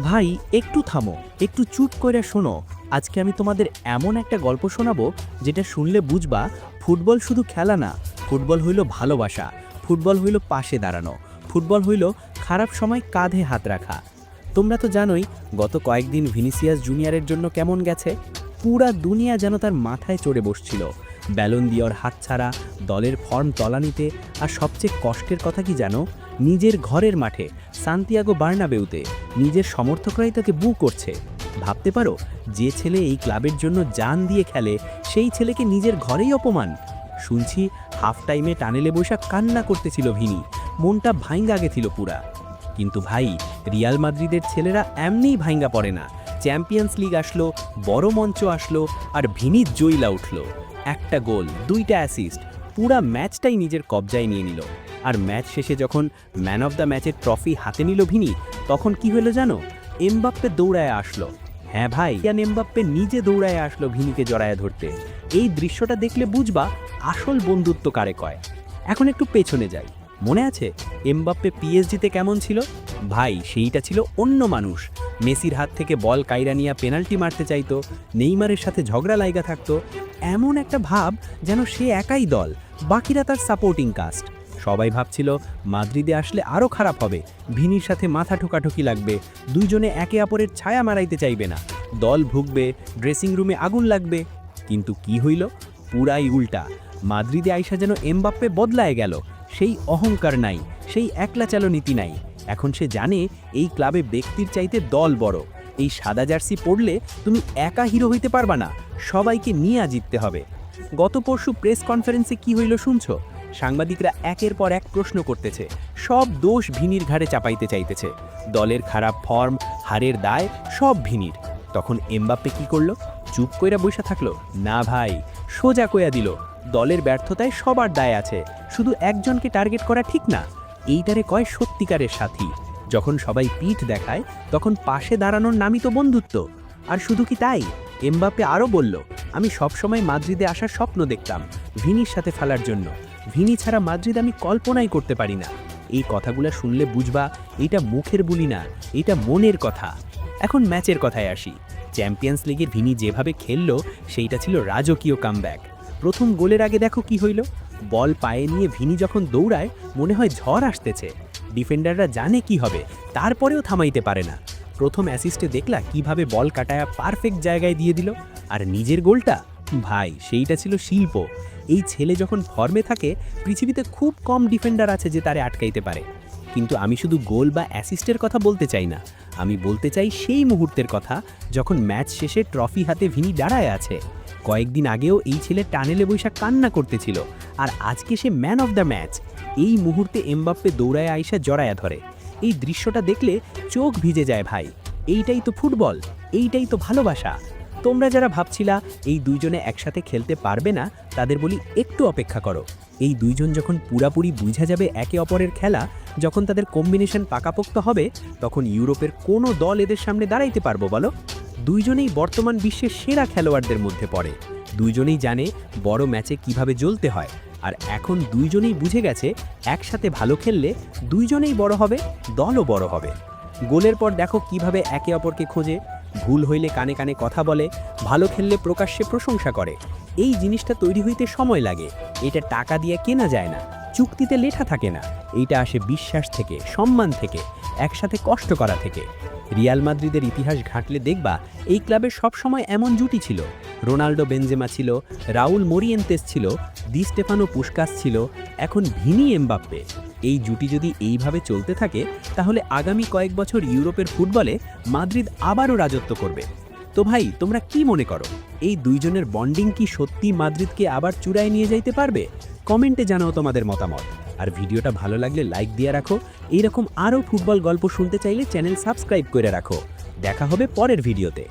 ভাই একটু থামো, একটু চুপ করে শোনো। আজকে আমি তোমাদের এমন একটা গল্প শোনাবো যেটা শুনলে বুঝবা ফুটবল শুধু খেলা না, ফুটবল হইল ভালোবাসা, ফুটবল হইল পাশে দাঁড়ানো, ফুটবল হইল খারাপ সময় কাঁধে হাত রাখা। তোমরা তো জানোই গত কয়েকদিন ভিনিসিয়াস জুনিয়রের জন্য কেমন গেছে। পুরা দুনিয়া যেন তার মাথায় চড়ে বসছিল। ব্যালন দিওর হাতছাড়া, দলের ফর্ম তলানিতে, আর সবচেয়ে কষ্টের কথা কি জানো? নিজের ঘরের মাঠে সান্তিয়াগো বার্নাবেউতে নিজের সমর্থকরাই তাকে বু করছে। ভাবতে পারো, যে ছেলে এই ক্লাবের জন্য জান দিয়ে খেলে সেই ছেলেকে নিজের ঘরেই অপমান। শুনছি হাফ টাইমে টানেলে বৈশাখ কান্না করতেছিল ভিনি, মনটা ভাইঙ্গা গেছিল পুরা। কিন্তু ভাই, রিয়াল মাদ্রিদের ছেলেরা এমনিই ভাইঙ্গা পড়ে না। চ্যাম্পিয়ন্স লিগ আসলো, বড় মঞ্চ আসলো, আর ভিনি জয়লা উঠল। একটা গোল, 2টা অ্যাসিস্ট, পুরা ম্যাচটাই নিজের কবজায় নিয়ে নিল। আর ম্যাচ শেষে যখন ম্যান অফ দ্য ম্যাচের ট্রফি হাতে নিল ভিনি, তখন কি হলো জানো? এমবাপ্পে দৌড়ায় আসলো। হ্যাঁ ভাই, ইয়ান এমবাপ্পে নিজে দৌড়ায় আসলো ভিনিকে জড়ায় ধরতে। এই দৃশ্যটা দেখলে বুঝবা আসল বন্ধুত্ব কারে কয়। এখন একটু পেছনে যাই। মনে আছে এমবাপ্পে পিএসজিতে কেমন ছিল? ভাই, সেইটা ছিল অন্য মানুষ। মেসির হাত থেকে বল কাইরা নিয়ে পেনাল্টি মারতে চাইতো, নেইমারের সাথে ঝগড়া লাইগা থাকতো। এমন একটা ভাব যেন সে একাই দল, বাকিরা তার সাপোর্টিং কাস্ট। সবাই ভাবছিল মাদ্রিদে আসলে আরও খারাপ হবে, ভিনির সাথে মাথা ঠোকাঠুকি লাগবে, দুইজনে একে অপরের ছায়া মারাইতে চাইবে না, দল ভুগবে, ড্রেসিং রুমে আগুন লাগবে। কিন্তু কি হইল? পুরাই উল্টা। মাদ্রিদে আইসা যেন এমবাপ্পে বদলায় গেল। সেই অহংকার নাই, সেই একলা চালো নীতি নাই। এখন সে জানে এই ক্লাবে ব্যক্তির চাইতে দল বড়। এই সাদা জার্সি পরলে তুমি একা হিরো হইতে পারবা না, সবাইকে নিয়ে জিততে হবে। গত পরশু প্রেস কনফারেন্সে কি হইল শুনছো? সাংবাদিকরা একের পর এক প্রশ্ন করতেছে, সব দোষ ভিনির ঘাড়ে চাপাইতে চাইতেছে। দলের খারাপ ফর্ম, হারের দায় সব ভিনির। তখন এমবাপ্পে কি করলো? চুপ কইরা বইসা থাকলো না ভাই, সোজা কইয়া দিল, দলের ব্যর্থতায় সবার দায় আছে, শুধু একজনকে টার্গেট করা ঠিক না। এইটারে কয় সত্যিকারের সাথী। যখন সবাই পিঠ দেখায় তখন পাশে দাঁড়ানোর নামই তো বন্ধুত্ব। আর শুধু কি তাই, এমবাপ্পে আরও বলল, আমি সবসময় মাদ্রিদে আসার স্বপ্ন দেখতাম ভিনির সাথে ফেলার জন্য। ভিনি ছাড়া মাদ্রিদ আমি কল্পনাই করতে পারি না। এই কথাগুলো শুনলে বুঝবা এটা মুখের বুলি না, এটা মনের কথা। এখন ম্যাচের কথায় আসি। চ্যাম্পিয়ন্স লিগের ভিনি যেভাবে খেললো সেইটা ছিল রাজকীয় কামব্যাক। প্রথম গোলের আগে দেখো কি হইল। বল পায়ে নিয়ে ভিনি যখন দৌড়ায় মনে হয় ঝড় আসতেছে। ডিফেন্ডাররা জানে কি হবে, তারপরেও থামাইতে পারে না। প্রথম অ্যাসিস্টে দেখলা কিভাবে বল কাটায়া পারফেক্ট জায়গায় দিয়ে দিল। আর নিজের গোলটা, ভাই সেইটা ছিল শিল্প। এই ছেলে যখন ফর্মে থাকে পৃথিবীতে খুব কম ডিফেন্ডার আছে যে তারে আটকাইতে পারে। কিন্তু আমি শুধু গোল বা অ্যাসিস্টের কথা বলতে চাই না, আমি বলতে চাই সেই মুহূর্তের কথা যখন ম্যাচ শেষে ট্রফি হাতে ভিনি দাঁড়ায় আছে। কয়েকদিন আগেও এই ছেলে টানেলে বৈশা কান্না করতেছিল, আর আজকে সে ম্যান অফ দ্য ম্যাচ। এই মুহূর্তে এমবাপ্পে দৌড়ায় আইসা জড়ায়া ধরে। এই দৃশ্যটা দেখলে চোখ ভিজে যায় ভাই। এইটাই তো ফুটবল, এইটাই তো ভালোবাসা। তোমরা যারা ভাবছিলা এই দুইজনে একসাথে খেলতে পারবে না, তাদের বলি একটু অপেক্ষা করো। এই দুইজন যখন পুরাপুরি বুঝা যাবে একে অপরের খেলা, যখন তাদের কম্বিনেশন পাকাপোক্ত হবে, তখন ইউরোপের কোনো দল এদের সামনে দাঁড়াইতে পারবো বলো? দুইজনেই বর্তমান বিশ্বের সেরা খেলোয়াড়দের মধ্যে পড়ে। দুইজনেই জানে বড় ম্যাচে কিভাবে জ্বলতে হয়। আর এখন দুইজনেই বুঝে গেছে একসাথে ভালো খেললে দুইজনেই বড় হবে, দলও বড় হবে। গোলের পর দেখো কিভাবে একে অপরকে খোঁজে, ভুল হইলে কানে কানে কথা বলে, ভালো খেললে প্রকাশ্যে প্রশংসা করে। এই জিনিসটা তৈরি হইতে সময় লাগে। এটা টাকা দিয়ে কেনা যায় না, চুক্তিতে লেখা থাকে না। এইটা আসে বিশ্বাস থেকে, সম্মান থেকে, একসাথে কষ্ট করা থেকে। রিয়াল মাদ্রিদের ইতিহাস ঘাঁটলে দেখবা এই ক্লাবের সবসময় এমন জুটি ছিল। রোনাল্ডো বেনজেমা ছিল, রাউল মোরিয়েন্তেস ছিল, দি স্টেফানো পুস্কাস ছিল, এখন ভিনি এমবাপ্পে। এই জুটি যদি এইভাবে চলতে থাকে তাহলে আগামী কয়েক বছর ইউরোপের ফুটবলে মাদ্রিদ আবারও রাজত্ব করবে। তো ভাই, তোমরা কি মনে করো, এই দুইজনের বন্ডিং কি সত্যি মাদ্রিদকে আবার চূড়ায় নিয়ে যাইতে পারবে? কমেন্টে জানাও তোমাদের মতামত। আর ভিডিওটা ভালো লাগলে লাইক দিয়ে রাখো। এইরকম আরও ফুটবল গল্প শুনতে চাইলে চ্যানেল সাবস্ক্রাইব করে রাখো। দেখা হবে পরের ভিডিওতে।